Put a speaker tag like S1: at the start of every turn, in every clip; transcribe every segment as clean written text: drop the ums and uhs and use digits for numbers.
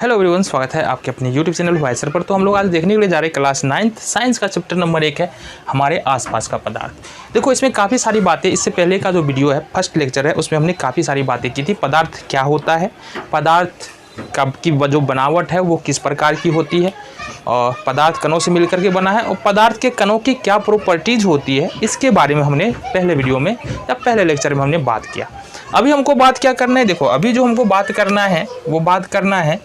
S1: Hello everyone, स्वागत है आपके अपने यूट्यूब चैनल वाइसर पर। तो हम लोग आज देखने के लिए जा रहे हैं क्लास 9th साइंस का चैप्टर नंबर 1 है हमारे आसपास का पदार्थ। देखो, इसमें काफ़ी सारी बातें, इससे पहले का जो वीडियो है फर्स्ट लेक्चर है उसमें हमने काफ़ी सारी बातें की थी। पदार्थ क्या होता है, पदार्थ की जो बनावट है वो किस प्रकार की होती है, और पदार्थ कणों से मिलकर के बना है, और पदार्थ के कणों की क्या प्रॉपर्टीज़ होती है, इसके बारे में हमने पहले वीडियो में या पहले लेक्चर में हमने बात किया। अभी हमको बात क्या करना है, देखो अभी जो हमको बात करना है वो बात करना है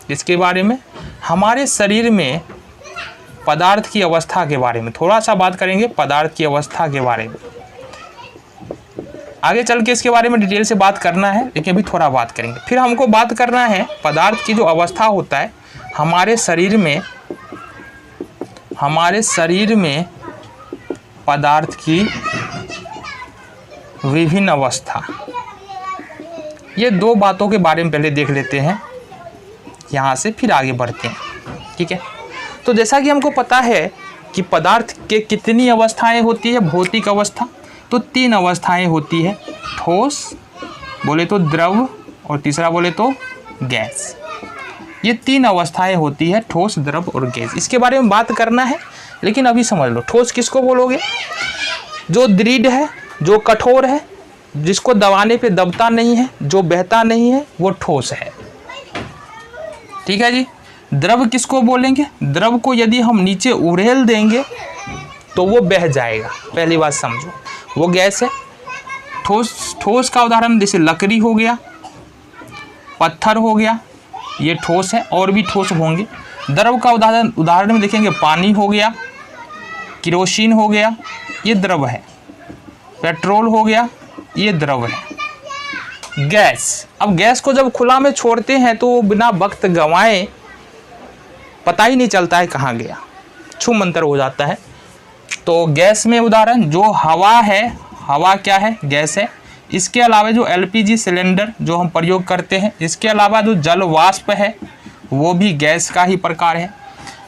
S1: इसके बारे में, हमारे शरीर में पदार्थ की अवस्था के बारे में थोड़ा सा बात करेंगे, पदार्थ की अवस्था के बारे में। आगे चल के इसके बारे में डिटेल से बात करना है, लेकिन अभी थोड़ा बात करेंगे। फिर हमको बात करना है पदार्थ की जो अवस्था होता है हमारे शरीर में पदार्थ की विभिन्न अवस्था। ये दो बातों के बारे में पहले देख लेते हैं, यहाँ से फिर आगे बढ़ते हैं। ठीक है, तो जैसा कि हमको पता है कि पदार्थ के कितनी अवस्थाएं होती है, भौतिक अवस्था तो 3 अवस्थाएं होती है, ठोस बोले तो द्रव और तीसरा बोले तो गैस। ये 3 अवस्थाएं होती है, ठोस द्रव और गैस। इसके बारे में बात करना है, लेकिन अभी समझ लो ठोस किसको बोलोगे, जो दृढ़ है, जो कठोर है, जिसको दबाने पे दबता नहीं है, जो बहता नहीं है, वो ठोस है। ठीक है जी। द्रव किसको बोलेंगे, द्रव को यदि हम नीचे उड़ेल देंगे तो वो बह जाएगा, पहली बात समझो, वो गैस है। ठोस का उदाहरण जैसे लकड़ी हो गया, पत्थर हो गया, ये ठोस है, और भी ठोस होंगे। द्रव का उदाहरण में देखेंगे, पानी हो गया, केरोसिन हो गया, ये द्रव है। पेट्रोल हो गया, ये द्रव है। गैस, अब गैस को जब खुला में छोड़ते हैं तो बिना वक्त गंवाए पता ही नहीं चलता है कहाँ गया, छूम मंतर हो जाता है। तो गैस में उदाहरण जो हवा है, हवा क्या है, गैस है। इसके अलावा जो एलपीजी सिलेंडर जो हम प्रयोग करते हैं, इसके अलावा जो जल वाष्प है वो भी गैस का ही प्रकार है।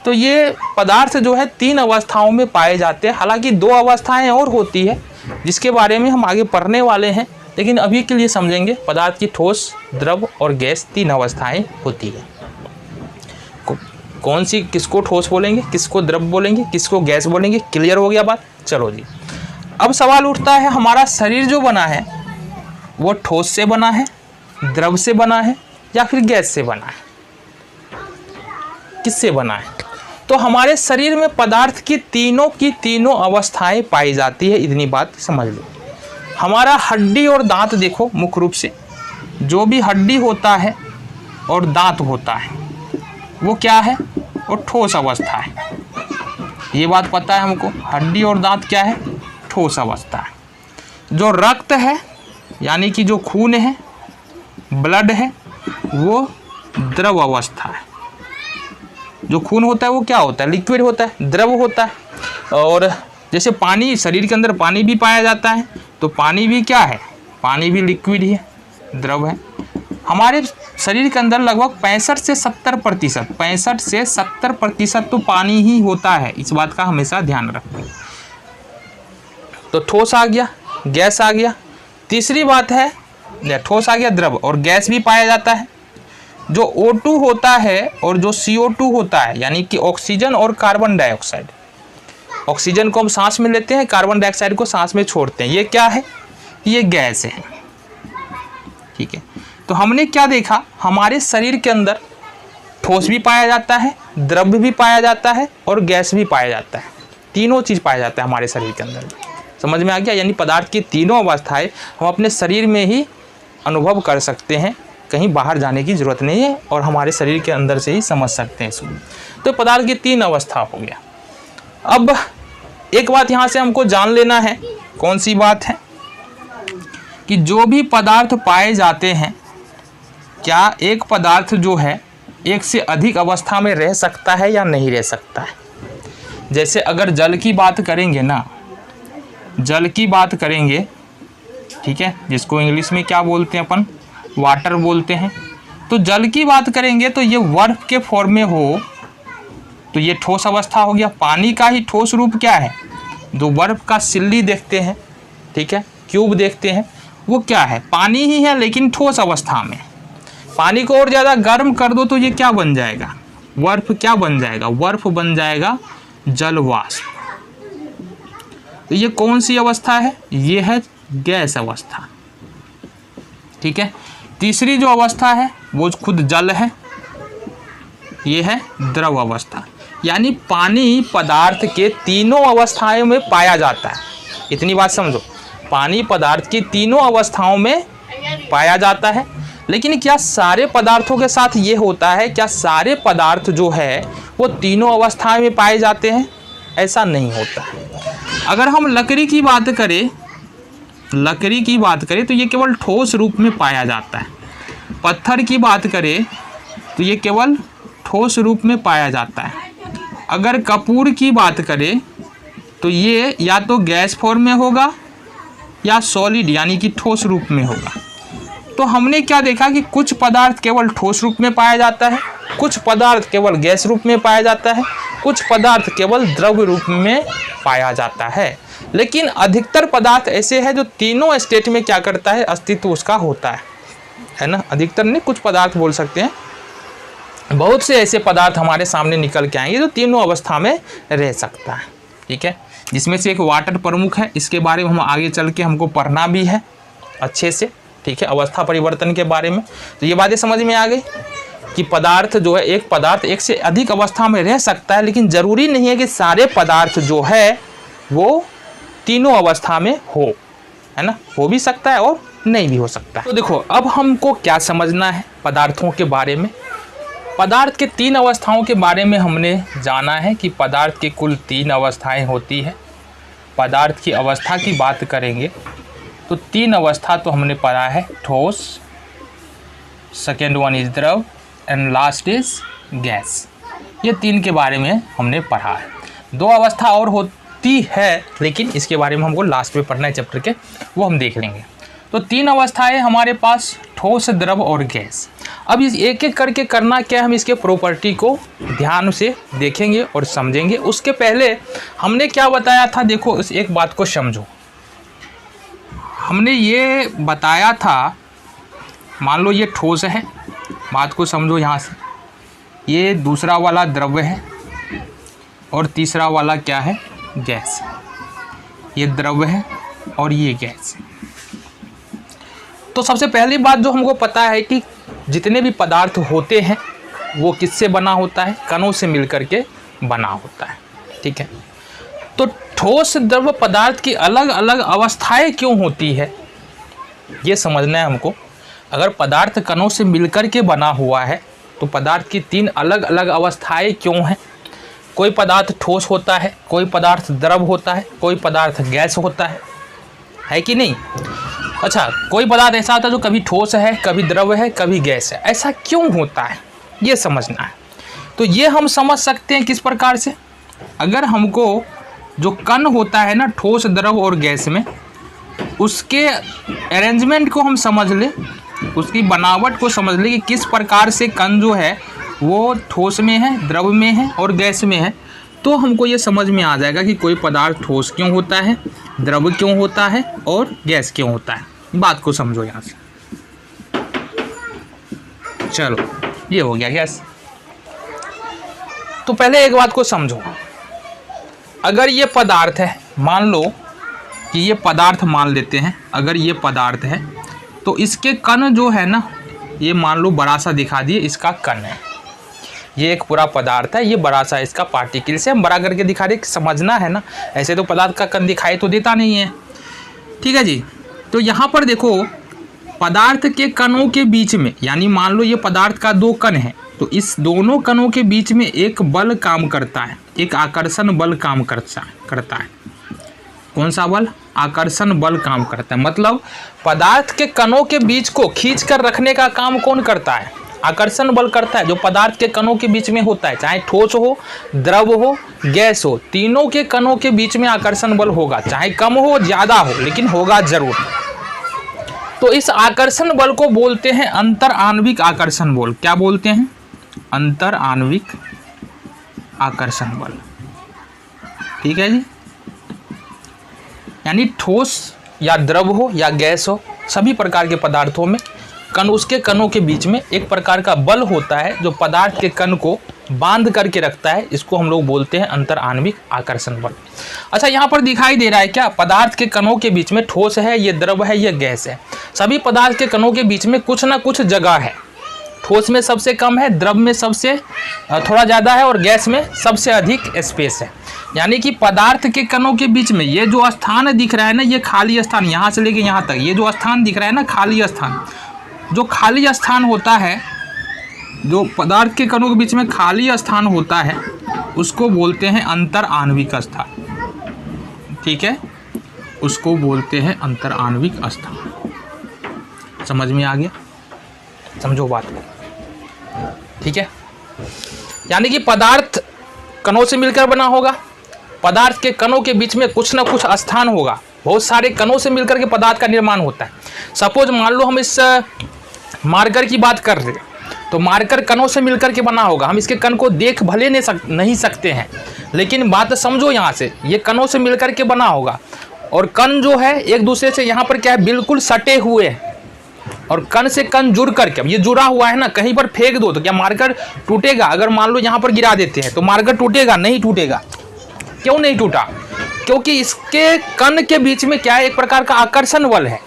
S1: तो ये पदार्थ जो है 3 अवस्थाओं में पाए जाते हैं। हालांकि 2 अवस्थाएं और होती है जिसके बारे में हम आगे पढ़ने वाले हैं, लेकिन अभी के लिए समझेंगे पदार्थ की ठोस, द्रव और गैस 3 अवस्थाएं होती है। कौन सी, किसको ठोस बोलेंगे, किसको द्रव बोलेंगे, किसको गैस बोलेंगे, क्लियर हो गया बात। चलो जी, अब सवाल उठता है हमारा शरीर जो बना है वो ठोस से बना है, द्रव से बना है, या फिर गैस से बना है, किससे बना है। तो हमारे शरीर में पदार्थ की तीनों अवस्थाएं पाई जाती है, इतनी बात समझ लो। हमारा हड्डी और दांत देखो, मुख्य रूप से जो भी हड्डी होता है और दांत होता है वो क्या है, वो ठोस अवस्था है। ये बात पता है हमको, हड्डी और दांत क्या है, ठोस अवस्था है। जो रक्त है यानी कि जो खून है, ब्लड है, वो द्रव अवस्था है। जो खून होता है वो क्या होता है, लिक्विड होता है, द्रव होता है। और जैसे पानी, शरीर के अंदर पानी भी पाया जाता है, तो पानी भी क्या है, पानी भी लिक्विड ही है, द्रव है। हमारे शरीर के अंदर लगभग 65 से 70 प्रतिशत तो पानी ही होता है, इस बात का हमेशा ध्यान रखें। तो ठोस आ गया, गैस आ गया। तीसरी बात है, ठोस आ गया, द्रव और गैस भी पाया जाता है। जो O2 होता है और जो CO2 होता है, यानी कि ऑक्सीजन और कार्बन डाइऑक्साइड, ऑक्सीजन को हम सांस में लेते हैं, कार्बन डाइऑक्साइड को सांस में छोड़ते हैं, ये क्या है, ये गैस है। ठीक है, तो हमने क्या देखा, हमारे शरीर के अंदर ठोस भी पाया जाता है, द्रव भी पाया जाता है और गैस भी पाया जाता है। तीनों चीज़ पाया जाता है हमारे शरीर के अंदर। समझ में आ गया, यानी पदार्थ की तीनों अवस्थाएं हम अपने शरीर में ही अनुभव कर सकते हैं, कहीं बाहर जाने की ज़रूरत नहीं है, और हमारे शरीर के अंदर से ही समझ सकते हैं इसको। तो पदार्थ की 3 अवस्था हो गया। अब एक बात यहाँ से हमको जान लेना है, कौन सी बात है, कि जो भी पदार्थ पाए जाते हैं, क्या एक पदार्थ जो है एक से अधिक अवस्था में रह सकता है या नहीं रह सकता है। जैसे अगर जल की बात करेंगे ना, जल की बात करेंगे, ठीक है, जिसको इंग्लिश में क्या बोलते हैं अपन, वाटर बोलते हैं। तो जल की बात करेंगे तो ये बर्फ के फॉर्म में हो तो ये ठोस अवस्था हो गया। पानी का ही ठोस रूप क्या है, जो बर्फ का सिल्ली देखते हैं, ठीक है, क्यूब देखते हैं, वो क्या है, पानी ही है लेकिन ठोस अवस्था में। पानी को और ज़्यादा गर्म कर दो तो ये क्या बन जाएगा, बर्फ क्या बन जाएगा, बर्फ बन जाएगा जल वाष्प। तो ये कौन सी अवस्था है, ये है गैस अवस्था। ठीक है। तीसरी जो अवस्था है वो खुद जल है, ये है द्रव अवस्था। यानी पानी पदार्थ के तीनों अवस्थाओं में पाया जाता है। इतनी बात समझो, पानी पदार्थ की तीनों अवस्थाओं में पाया जाता है। लेकिन क्या सारे पदार्थों के साथ ये होता है, क्या सारे पदार्थ जो है वो तीनों अवस्थाएं में पाए जाते हैं? ऐसा नहीं होता। अगर हम लकड़ी की बात करें, तो ये केवल ठोस रूप में पाया जाता है। पत्थर की बात करें तो ये केवल ठोस रूप में पाया जाता है। अगर कपूर की बात करें तो ये या तो गैस फॉर्म में होगा या सॉलिड यानी कि ठोस रूप में होगा। तो हमने क्या देखा कि कुछ पदार्थ केवल ठोस रूप में पाया जाता है, कुछ पदार्थ केवल गैस रूप में पाया जाता है, कुछ पदार्थ केवल द्रव रूप में पाया जाता है। लेकिन अधिकतर पदार्थ ऐसे हैं जो तीनों स्टेट में क्या करता है, अस्तित्व उसका होता है ना। अधिकतर नहीं, कुछ पदार्थ बोल सकते हैं। बहुत से ऐसे पदार्थ हमारे सामने निकल के आएंगे जो तीनों अवस्था में रह सकता है। ठीक है। जिसमें से एक वाटर प्रमुख है, इसके बारे में हम आगे चल के हमको पढ़ना भी है अच्छे से। ठीक है। अवस्था परिवर्तन के बारे में तो ये बातें समझ में आ गई कि पदार्थ जो है, एक पदार्थ एक से अधिक अवस्था में रह सकता है, लेकिन ज़रूरी नहीं है कि सारे पदार्थ जो है वो तीनों अवस्था में हो, है ना। हो भी सकता है और नहीं भी हो सकता है। तो देखो, अब हमको क्या समझना है पदार्थों के बारे में। पदार्थ के तीन अवस्थाओं के बारे में हमने जाना है कि पदार्थ की कुल तीन अवस्थाएं होती है। पदार्थ की अवस्था की बात करेंगे तो तीन अवस्था तो हमने पढ़ा है, ठोस, सेकेंड वन इज द्रव एंड लास्ट इज गैस। ये तीन के बारे में हमने पढ़ा है। दो अवस्था और होती है, लेकिन इसके बारे में हमको लास्ट में पढ़ना है चैप्टर के, वो हम देख लेंगे। तो तीन अवस्थाएं हमारे पास, ठोस, द्रव और गैस। अब इस एक एक करके करना क्या है, हम इसके प्रॉपर्टी को ध्यान से देखेंगे और समझेंगे। उसके पहले हमने क्या बताया था, देखो इस एक बात को समझो। हमने ये बताया था, मान लो ये ठोस है, बात को समझो यहाँ से, ये दूसरा वाला द्रव है और तीसरा वाला क्या है, गैस। ये द्रव है और ये गैस है। तो सबसे पहली बात जो हमको पता है कि जितने भी पदार्थ होते हैं वो किससे बना होता है, कणों से मिलकर के बना होता है। ठीक है। तो ठोस द्रव पदार्थ की अलग अलग अवस्थाएं क्यों होती है, ये समझना है हमको। अगर पदार्थ कणों से मिलकर के बना हुआ है तो पदार्थ की तीन अलग अलग अवस्थाएं क्यों हैं। कोई पदार्थ ठोस होता है, कोई पदार्थ द्रव होता है, कोई पदार्थ गैस होता है कि नहीं। अच्छा, कोई पदार्थ ऐसा होता है जो कभी ठोस है, कभी द्रव है, कभी गैस है। ऐसा क्यों होता है ये समझना है। तो ये हम समझ सकते हैं किस प्रकार से, अगर हमको जो कण होता है ना ठोस, द्रव और गैस में, उसके अरेंजमेंट को हम समझ लें, उसकी बनावट को समझ लें कि किस प्रकार से कण जो है वो ठोस में है, द्रव में है और गैस में है, तो हमको ये समझ में आ जाएगा कि कोई पदार्थ ठोस क्यों होता है, द्रव क्यों होता है और गैस क्यों होता है। बात को समझो यहाँ से। चलो, ये हो गया गैस। तो पहले एक बात को समझो, अगर ये पदार्थ है, मान लो कि ये पदार्थ मान लेते हैं, अगर ये पदार्थ है तो इसके कण जो है ना, ये मान लो बड़ा सा दिखा दिए, इसका कण है। ये एक पूरा पदार्थ है, ये बड़ा सा इसका पार्टिकल से हम बड़ा करके दिखा रहे, समझना है ना। ऐसे तो पदार्थ का कण दिखाई तो देता नहीं है। ठीक है जी। तो यहाँ पर देखो, पदार्थ के कणों के बीच में, यानी मान लो ये पदार्थ का दो कण है, तो इस दोनों कणों के बीच में एक बल काम करता है, एक आकर्षण बल काम करता है। कौन सा बल? आकर्षण बल काम करता है। मतलब पदार्थ के कणों के बीच को खींच कर रखने का काम कौन करता है? आकर्षण बल करता है, जो पदार्थ के कणों के बीच में होता है, चाहे ठोस हो, द्रव हो, गैस हो, तीनों के कणों के बीच में आकर्षण बल होगा, चाहे कम हो ज़्यादा हो, लेकिन होगा जरूर। तो इस आकर्षण बल को बोलते हैं अंतर आणविक आकर्षण बल। क्या बोलते हैं? अंतर आणविक आकर्षण बल। ठीक है जी। यानी ठोस या द्रव हो या गैस हो, सभी प्रकार के पदार्थों में कण उसके कणों के बीच में एक प्रकार का बल होता है जो पदार्थ के कण को बांध करके रखता है। इसको हम लोग बोलते हैं अंतर आणविक आकर्षण बल। अच्छा, यहाँ पर दिखाई दे रहा है क्या, पदार्थ के कणों के बीच में ठोस है, ये द्रव है, ये गैस है। सभी पदार्थ के कणों के बीच में कुछ ना कुछ जगह है। ठोस में सबसे कम है, द्रव में सबसे थोड़ा ज़्यादा है और गैस में सबसे अधिक स्पेस है। यानी कि पदार्थ के कणों के बीच में ये जो स्थान दिख रहा है ना, ये खाली स्थान, यहाँ से लेके यहाँ तक ये जो स्थान दिख रहा है ना, खाली स्थान, जो खाली स्थान होता है, जो पदार्थ के कणों के बीच में खाली स्थान होता है, उसको बोलते हैं अंतर आणविक स्थान। ठीक है, उसको बोलते हैं अंतर आणविक स्थान। समझ में आ गया? समझो बात को। ठीक है, यानी कि पदार्थ कणों से मिलकर बना होगा, पदार्थ के कणों के बीच में कुछ ना कुछ स्थान होगा, बहुत सारे कणों से मिलकर के पदार्थ का निर्माण होता है। सपोज मान लो हम इस मार्कर की बात कर रहे हैं, तो मार्कर कणों से मिलकर के बना होगा। हम इसके कण को देख भले नहीं सकते हैं, लेकिन बात समझो यहाँ से, ये कणों से मिलकर के बना होगा और कण जो है एक दूसरे से यहाँ पर क्या है, बिल्कुल सटे हुए हैं और कण से कण जुड़ करके, ये जुड़ा हुआ है ना, कहीं पर फेंक दो तो क्या मार्कर टूटेगा? अगर मान लो यहाँ पर गिरा देते हैं तो मार्कर टूटेगा? नहीं टूटेगा। क्यों नहीं टूटा? क्योंकि इसके कण के बीच में क्या है, एक प्रकार का आकर्षण बल है,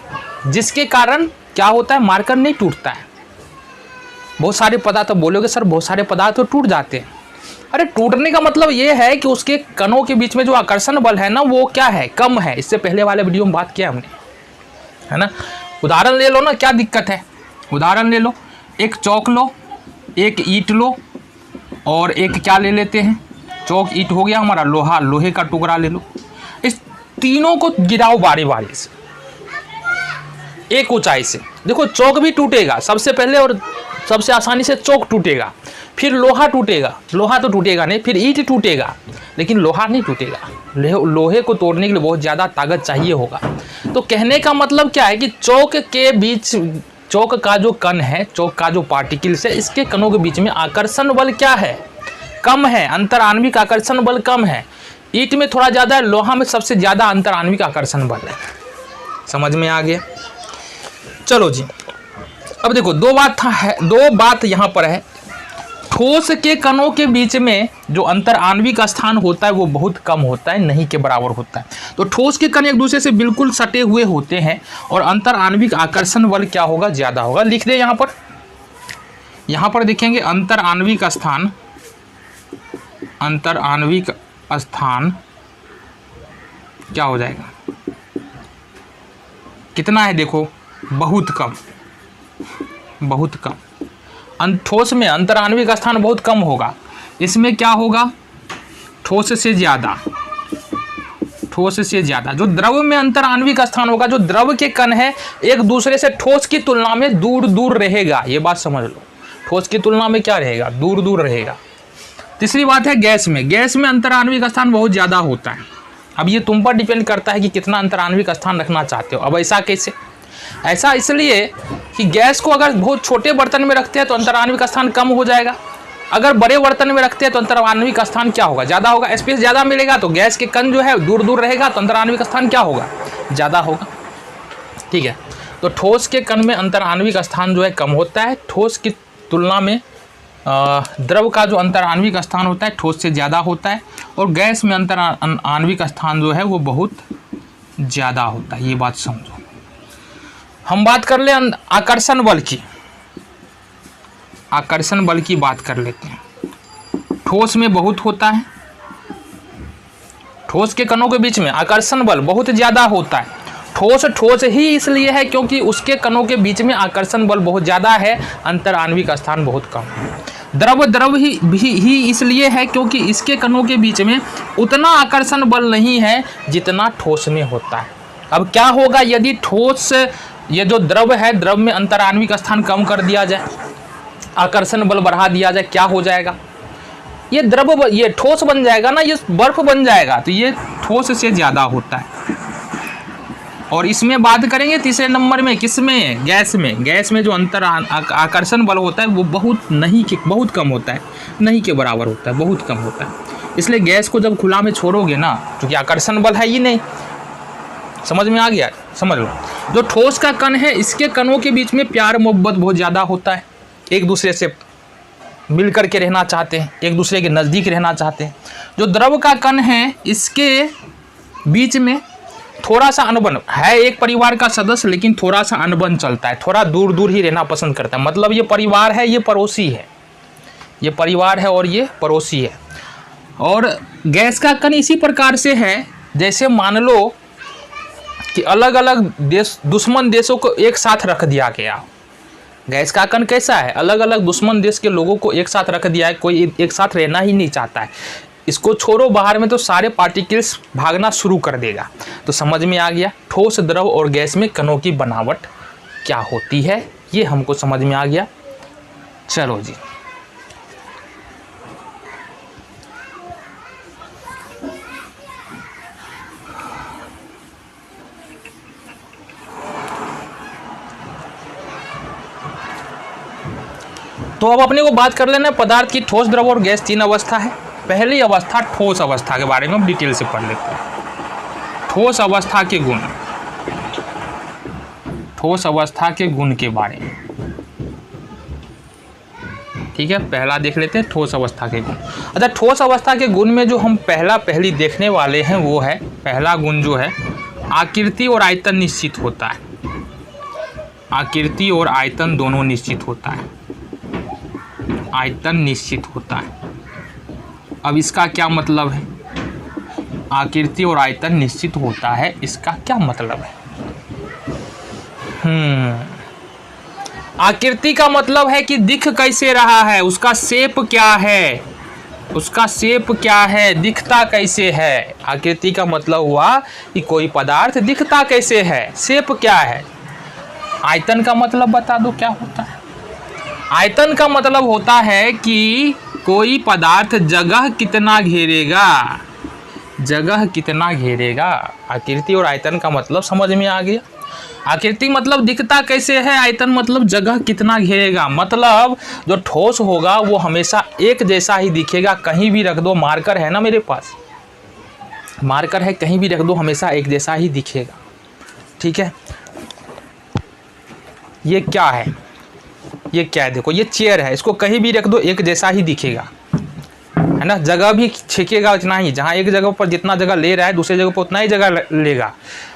S1: जिसके कारण क्या होता है, मार्कर नहीं टूटता है। बहुत सारे पदार्थ, तो बोलोगे सर बहुत सारे पदार्थ तो टूट जाते हैं। अरे टूटने का मतलब ये है कि उसके कणों के बीच में जो आकर्षण बल है ना, वो क्या है, कम है। इससे पहले वाले वीडियो में बात किया हमने, है ना। उदाहरण ले लो ना, क्या दिक्कत है, उदाहरण ले लो, एक चौक लो, एक ईंट लो और एक क्या ले लेते हैं, चौक ईंट हो गया हमारा, लोहा, लोहे का टुकड़ा ले लो। इस तीनों को गिराओ बारी बारी से, एक ऊंचाई से। देखो चौक भी टूटेगा सबसे पहले और सबसे आसानी से चौक टूटेगा, फिर लोहा टूटेगा, लोहा तो टूटेगा नहीं, फिर ईंट टूटेगा, लेकिन लोहा नहीं टूटेगा। लोहे को तोड़ने के लिए बहुत ज़्यादा ताकत चाहिए होगा। तो कहने का मतलब क्या है कि चौक के बीच, चौक का जो कण है, चौक का जो पार्टिकल्स है, इसके कणों के बीच में आकर्षण बल क्या है, कम है। अंतर आणविक आकर्षण बल कम है। ईंट में थोड़ा ज़्यादा है, लोहा में सबसे ज़्यादा अंतर आणविक आकर्षण बल है। समझ में आ गया? चलो जी, अब देखो दो बात यहाँ पर है। ठोस के कणों के बीच में जो अंतर आणविक स्थान होता है वो बहुत कम होता है, नहीं के बराबर होता है। तो ठोस के कण एक दूसरे से बिल्कुल सटे हुए होते हैं और अंतर आणविक आकर्षण बल क्या होगा, ज़्यादा होगा। लिख दे यहाँ पर देखेंगे अंतर आणविक स्थान, अंतर आणविक स्थान क्या हो जाएगा, कितना है, देखो बहुत कम, बहुत कम। ठोस में अंतर आणविक स्थान बहुत कम होगा, इसमें क्या होगा, ठोस से ज़्यादा, ठोस से ज़्यादा। जो द्रव में अंतर आणविक स्थान होगा, जो द्रव के कण है एक दूसरे से ठोस की तुलना में दूर दूर रहेगा, ये बात समझ लो। ठोस की तुलना में क्या रहेगा, दूर दूर रहेगा। तीसरी बात है गैस में, गैस में अंतर आणविक स्थान बहुत ज़्यादा होता है। अब ये तुम पर डिपेंड करता है कि कितना अंतर आणविक स्थान रखना चाहते हो। अब ऐसा कैसे, ऐसा इसलिए कि गैस को अगर बहुत छोटे बर्तन में रखते हैं तो अंतर आणविक स्थान कम हो जाएगा, अगर बड़े बर्तन में रखते हैं तो अंतर आणविक स्थान क्या होगा, ज़्यादा होगा। स्पेस ज़्यादा मिलेगा तो गैस के कण जो है दूर दूर रहेगा, तो अंतर आणविक स्थान क्या होगा, ज़्यादा होगा। ठीक है, तो ठोस के कण में अंतर आणविक स्थान जो है कम होता है, ठोस की तुलना में द्रव का जो अंतर आणविक स्थान होता है ठोस से ज़्यादा होता है, और गैस में अंतर आणविक स्थान जो है वो बहुत ज़्यादा होता है। ये बात समझो। हम बात कर ले आकर्षण बल की, आकर्षण बल की बात कर लेते हैं। ठोस में बहुत होता है, ठोस के कणों के बीच में आकर्षण बल बहुत ज़्यादा होता है। ठोस ही इसलिए है क्योंकि उसके कणों के बीच में आकर्षण बल बहुत ज़्यादा है, अंतर आणविक स्थान बहुत कम है। द्रव ही इसलिए है क्योंकि इसके कणों के बीच में उतना आकर्षण बल नहीं है जितना ठोस में होता है। अब क्या होगा यदि ठोस, ये जो द्रव है, द्रव में अंतर आणविक स्थान कम कर दिया जाए, आकर्षण बल बढ़ा दिया जाए, क्या हो जाएगा, ये द्रव, ये ठोस बन जाएगा ना, ये बर्फ बन जाएगा। तो ये ठोस से ज़्यादा होता है। और इसमें बात करेंगे तीसरे नंबर में, किसमें, गैस में। गैस में जो अंतर आकर्षण बल होता है वो बहुत कम होता है, नहीं के बराबर होता है, बहुत कम होता है। इसलिए गैस को जब खुला में छोड़ोगे ना, क्योंकि आकर्षण बल है ही नहीं, समझ में आ गया? समझ लो, जो ठोस का कण है इसके कणों के बीच में प्यार मोहब्बत बहुत ज़्यादा होता है, एक दूसरे से मिल कर के रहना चाहते हैं, एक दूसरे के नज़दीक रहना चाहते हैं। जो द्रव का कण है इसके बीच में थोड़ा सा अनबन है, एक परिवार का सदस्य लेकिन थोड़ा सा अनबन चलता है, थोड़ा दूर दूर ही रहना पसंद करता है। मतलब ये परिवार है, ये पड़ोसी है, ये परिवार है और ये पड़ोसी है। और गैस का कण इसी प्रकार से है जैसे मान लो कि अलग अलग देश, दुश्मन देशों को एक साथ रख दिया गया। गैस का कण कैसा है? अलग अलग दुश्मन देश के लोगों को एक साथ रख दिया है, कोई एक साथ रहना ही नहीं चाहता है। इसको छोड़ो बाहर में तो सारे पार्टिकल्स भागना शुरू कर देगा। तो समझ में आ गया ठोस, द्रव और गैस में कणों की बनावट क्या होती है, ये हमको समझ में आ गया। चलो जी, तो अब अपने को बात कर लेना पदार्थ की ठोस, द्रव और गैस 3 अवस्था है। पहली अवस्था ठोस अवस्था के बारे में हम डिटेल से पढ़ लेते हैं। ठोस अवस्था के गुण, ठोस अवस्था के गुण के बारे में, ठीक है। पहला देख लेते हैं ठोस अवस्था के गुण। अच्छा, ठोस अवस्था के गुण में जो हम पहली देखने वाले हैं वो है, पहला गुण जो है आकृति और आयतन निश्चित होता है। आकृति और आयतन दोनों निश्चित होता है, आयतन निश्चित होता है। अब इसका क्या मतलब है? आकृति और आयतन निश्चित होता है, इसका क्या मतलब है? आकृति का मतलब है कि दिख कैसे रहा है, उसका शेप क्या है, उसका शेप क्या है, दिखता कैसे है। आकृति का मतलब हुआ कि कोई पदार्थ दिखता कैसे है, शेप क्या है। आयतन का मतलब बता दो क्या होता है? आयतन का मतलब होता है कि कोई पदार्थ जगह कितना घेरेगा, जगह कितना घेरेगा। आकृति और आयतन का मतलब समझ में आ गया। आकृति मतलब दिखता कैसे है, आयतन मतलब जगह कितना घेरेगा। मतलब जो ठोस होगा वो हमेशा एक जैसा ही दिखेगा, कहीं भी रख दो, मार्कर है ना मेरे पास, मार्कर है, कहीं भी रख दो हमेशा एक जैसा ही दिखेगा, ठीक है। ये क्या है? ये क्या है? देखो ये चेयर है, इसको कहीं भी रख दो एक जैसा ही दिखेगा, है ना। जगह भी छेकेगा उतना ही, जहाँ एक जगह पर जितना जगह ले रहा है दूसरी जगह पर उतना ही जगह लेगा।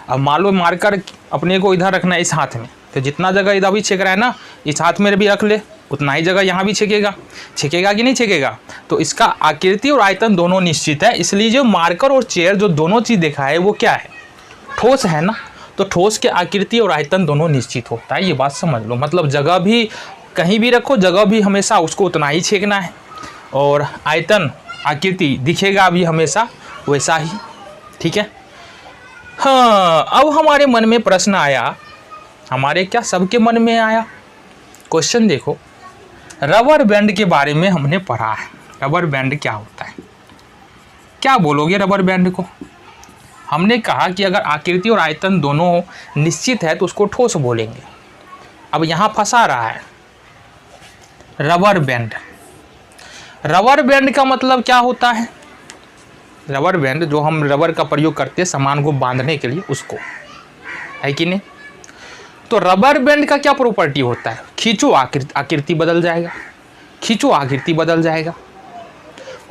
S1: अब मान लो मार्कर अपने को इधर रखना है इस हाथ में, तो जितना जगह इधर भी छेक रहा है ना, इस हाथ में भी रख ले, उतना ही जगह यहाँ भी छेकेगा। छेकेगा कि नहीं छेकेगा? तो इसका आकृति और आयतन दोनों निश्चित है। इसलिए जो मार्कर और चेयर जो दोनों चीज़ देखा है वो क्या है? ठोस है ना। तो ठोस के आकृति और आयतन दोनों निश्चित होता है, ये बात समझ लो। मतलब जगह भी कहीं भी रखो, जगह भी हमेशा उसको उतना ही छेकना है, और आयतन आकृति दिखेगा भी हमेशा वैसा ही, ठीक है। हाँ, अब हमारे मन में प्रश्न आया, हमारे क्या सबके मन में आया क्वेश्चन। देखो, रबर बैंड के बारे में हमने पढ़ा है। रबर बैंड क्या होता है? क्या बोलोगे रबर बैंड को? हमने कहा कि अगर आकृति और आयतन दोनों निश्चित है तो उसको ठोस बोलेंगे। अब यहाँ फंसा रहा है रबर बैंड। रबर बैंड का मतलब क्या होता है? रबर बैंड जो हम रबर का प्रयोग करते हैं सामान को बांधने के लिए, उसको, है कि नहीं। तो रबर बैंड का क्या प्रॉपर्टी होता है? खींचो आकृति बदल जाएगा, खींचो आकृति बदल जाएगा।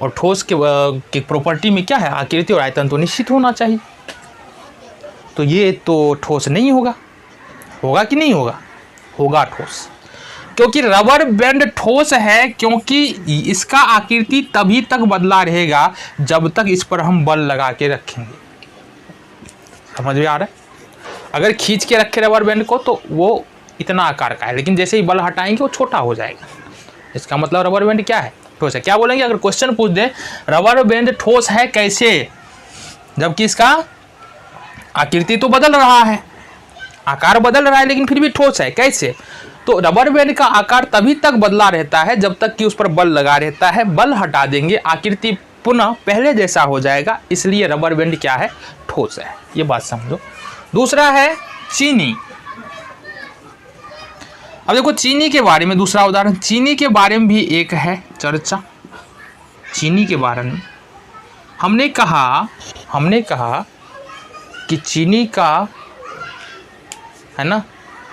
S1: और ठोस के प्रॉपर्टी में क्या है? आकृति और आयतन तो निश्चित होना चाहिए। तो ये तो ठोस नहीं होगा, होगा कि नहीं होगा? होगा ठोस, क्योंकि रबर बैंड ठोस है, क्योंकि इसका आकृति तभी तक बदला रहेगा जब तक इस पर हम बल लगा के रखेंगे। समझ में आ रहा है? अगर खींच के रखे रबर बैंड को तो वो इतना आकार का है, लेकिन जैसे ही बल हटाएंगे वो छोटा हो जाएगा। इसका मतलब रबर बैंड क्या है? ठोस है। क्या बोलेंगे अगर क्वेश्चन पूछ दे रबर बैंड ठोस है कैसे, जबकि इसका आकृति तो बदल रहा है, आकार बदल रहा है, लेकिन फिर भी ठोस है, कैसे? तो रबर बैंड का आकार तभी तक बदला रहता है जब तक कि उस पर बल लगा रहता है। बल हटा देंगे, आकृति पुनः पहले जैसा हो जाएगा, इसलिए रबर बैंड क्या है? ठोस है। ये बात समझो। दूसरा है चीनी। अब देखो चीनी के बारे में दूसरा उदाहरण, चीनी के बारे में भी एक है चर्चा। चीनी के बारे में हमने कहा कि कि चीनी का है ना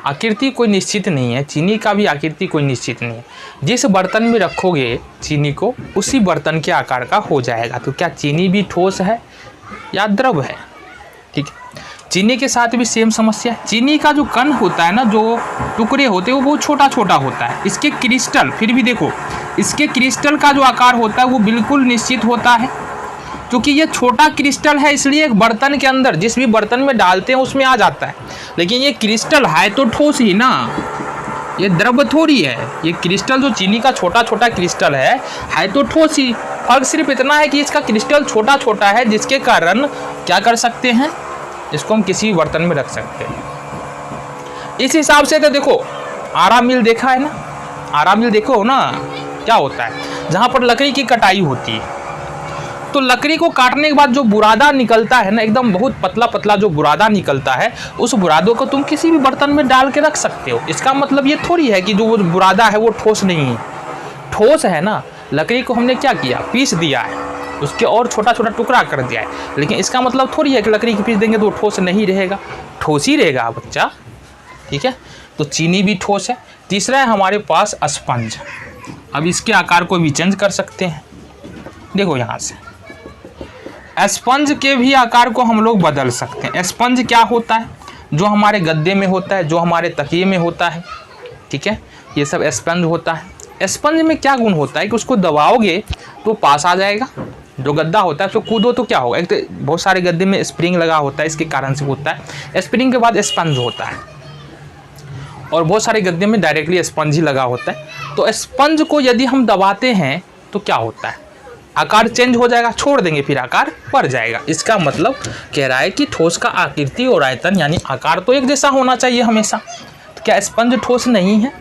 S1: आकृति कोई निश्चित नहीं है, चीनी का भी आकृति कोई निश्चित नहीं है। जिस बर्तन में रखोगे चीनी को उसी बर्तन के आकार का हो जाएगा। तो क्या चीनी भी ठोस है या द्रव है? ठीक है, चीनी के साथ भी सेम समस्या है। चीनी का जो कण होता है ना, जो टुकड़े होते हैं वो बहुत छोटा छोटा होता है। इसके क्रिस्टल, फिर भी देखो इसके क्रिस्टल का जो आकार होता है वो बिल्कुल निश्चित होता है, क्योंकि ये छोटा क्रिस्टल है इसलिए एक बर्तन के अंदर जिस भी बर्तन में डालते हैं उसमें आ जाता है। लेकिन ये क्रिस्टल है तो ठोस ही ना, ये द्रव थोड़ी है। ये क्रिस्टल जो चीनी का छोटा छोटा क्रिस्टल है तो ठोस ही। फर्क सिर्फ इतना है कि इसका क्रिस्टल छोटा छोटा है, जिसके कारण क्या कर सकते हैं, इसको हम किसी बर्तन में रख सकते हैं। इस हिसाब से तो देखो आरा मिल देखा है ना, आरा मिल देखो ना क्या होता है, जहाँ पर लकड़ी की कटाई होती है तो लकड़ी को काटने के बाद जो बुरादा निकलता है ना, एकदम बहुत पतला पतला जो बुरादा निकलता है, उस बुरादों को तुम किसी भी बर्तन में डाल के रख सकते हो। इसका मतलब ये थोड़ी है कि जो वो बुरादा है वो ठोस नहीं है, ठोस है ना। लकड़ी को हमने क्या किया, पीस दिया है, उसके और छोटा छोटा टुकड़ा कर दिया है, लेकिन इसका मतलब थोड़ी है कि लकड़ी की पीस देंगे तो ठोस नहीं रहेगा, ठोस ही रहेगा बच्चा। ठीक है, तो चीनी भी ठोस है। तीसरा है हमारे पास स्पंज। अब इसके आकार को भी चेंज कर सकते हैं। देखो यहाँ से स्पंज के भी आकार को हम लोग बदल सकते हैं। स्पंज क्या होता है, जो हमारे गद्दे में होता है, जो हमारे तकिए में होता है। ठीक है, ये सब स्पंज होता है। स्पंज में क्या गुण होता है कि उसको दबाओगे तो पास आ जाएगा। जो गद्दा होता है उसको कूदो तो क्या होगा, एक तो बहुत सारे गद्दे में स्प्रिंग लगा होता है, इसके कारण से होता है। स्प्रिंग के बाद स्पंज होता है, और बहुत सारे गद्दे में डायरेक्टली स्पंज ही लगा होता है। तो स्पंज को यदि हम दबाते हैं तो क्या होता है, आकार चेंज हो जाएगा, छोड़ देंगे फिर आकार बढ़ जाएगा। इसका मतलब कह रहा है कि ठोस का आकृति और आयतन यानी आकार तो एक जैसा होना चाहिए हमेशा। तो क्या स्पंज ठोस नहीं है?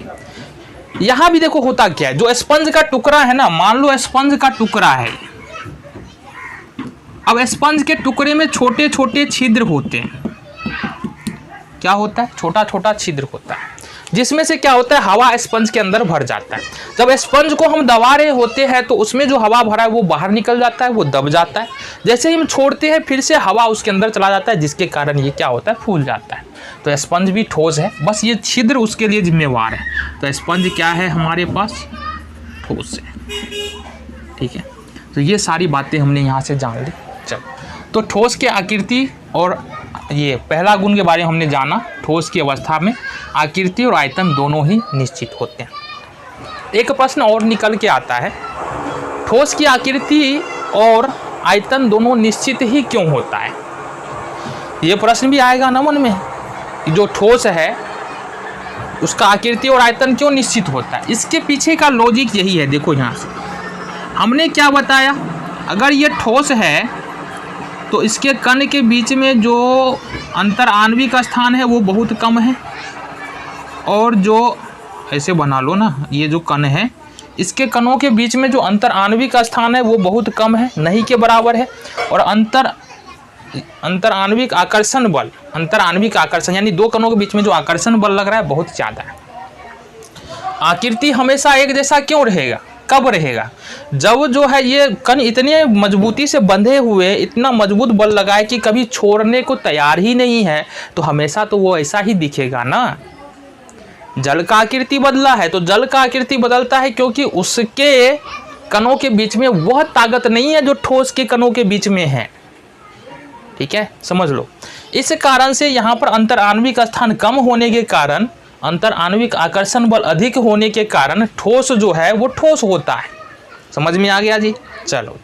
S1: यहाँ भी देखो होता क्या है, जो स्पंज का टुकड़ा है ना, मान लो स्पंज का टुकड़ा है, अब स्पंज के टुकड़े में छोटे छोटे छिद्र होते हैं। क्या होता है, छोटा छोटा छिद्र होता है, जिसमें से क्या होता है, हवा स्पंज के अंदर भर जाता है। जब स्पंज को हम दबा रहे होते हैं तो उसमें जो हवा भरा है वो बाहर निकल जाता है, वो दब जाता है। जैसे ही हम छोड़ते हैं फिर से हवा उसके अंदर चला जाता है, जिसके कारण ये क्या होता है, फूल जाता है। तो स्पंज भी ठोस है, बस ये छिद्र उसके लिए जिम्मेवार है। तो स्पंज क्या है हमारे पास, ठोस है। ठीक है, तो ये सारी बातें हमने यहाँ से जान ली। चलो, तो ठोस के आकृति और ये पहला गुण के बारे में हमने जाना। ठोस की अवस्था में आकृति और आयतन दोनों ही निश्चित होते हैं। एक प्रश्न और निकल के आता है, ठोस की आकृति और आयतन दोनों निश्चित ही क्यों होता है? ये प्रश्न भी आएगा ना मन में, जो ठोस है उसका आकृति और आयतन क्यों निश्चित होता है। इसके पीछे का लॉजिक यही है। देखो यहाँ से हमने क्या बताया, अगर ये ठोस है तो इसके कण के बीच में जो अंतर आणविक स्थान है वो बहुत कम है, और जो ऐसे बना लो ना, ये जो कण है इसके कणों के बीच में जो अंतर आणविक स्थान है वो बहुत कम है, नहीं के बराबर है। और अंतर आणविक आकर्षण बल, अंतर आणविक आकर्षण यानी दो कणों के बीच में जो आकर्षण बल लग रहा है बहुत ज़्यादा है। आकृति हमेशा एक जैसा क्यों रहेगा, कब रहेगा, जब जो है ये कण इतने मजबूती से बंधे हुए, इतना मजबूत बल लगाए कि कभी छोड़ने को तैयार ही नहीं है, तो हमेशा तो वो ऐसा ही दिखेगा ना। जल का आकृति बदला है तो जल का आकृति बदलता है क्योंकि उसके कणों के बीच में वह ताकत नहीं है जो ठोस के कणों के बीच में है। ठीक है, समझ लो। इस कारण से यहाँ पर अंतर आणविक स्थान कम होने के कारण, अंतर आणविक आकर्षण बल अधिक होने के कारण ठोस जो है वो ठोस होता है। समझ में आ गया जी? चलो।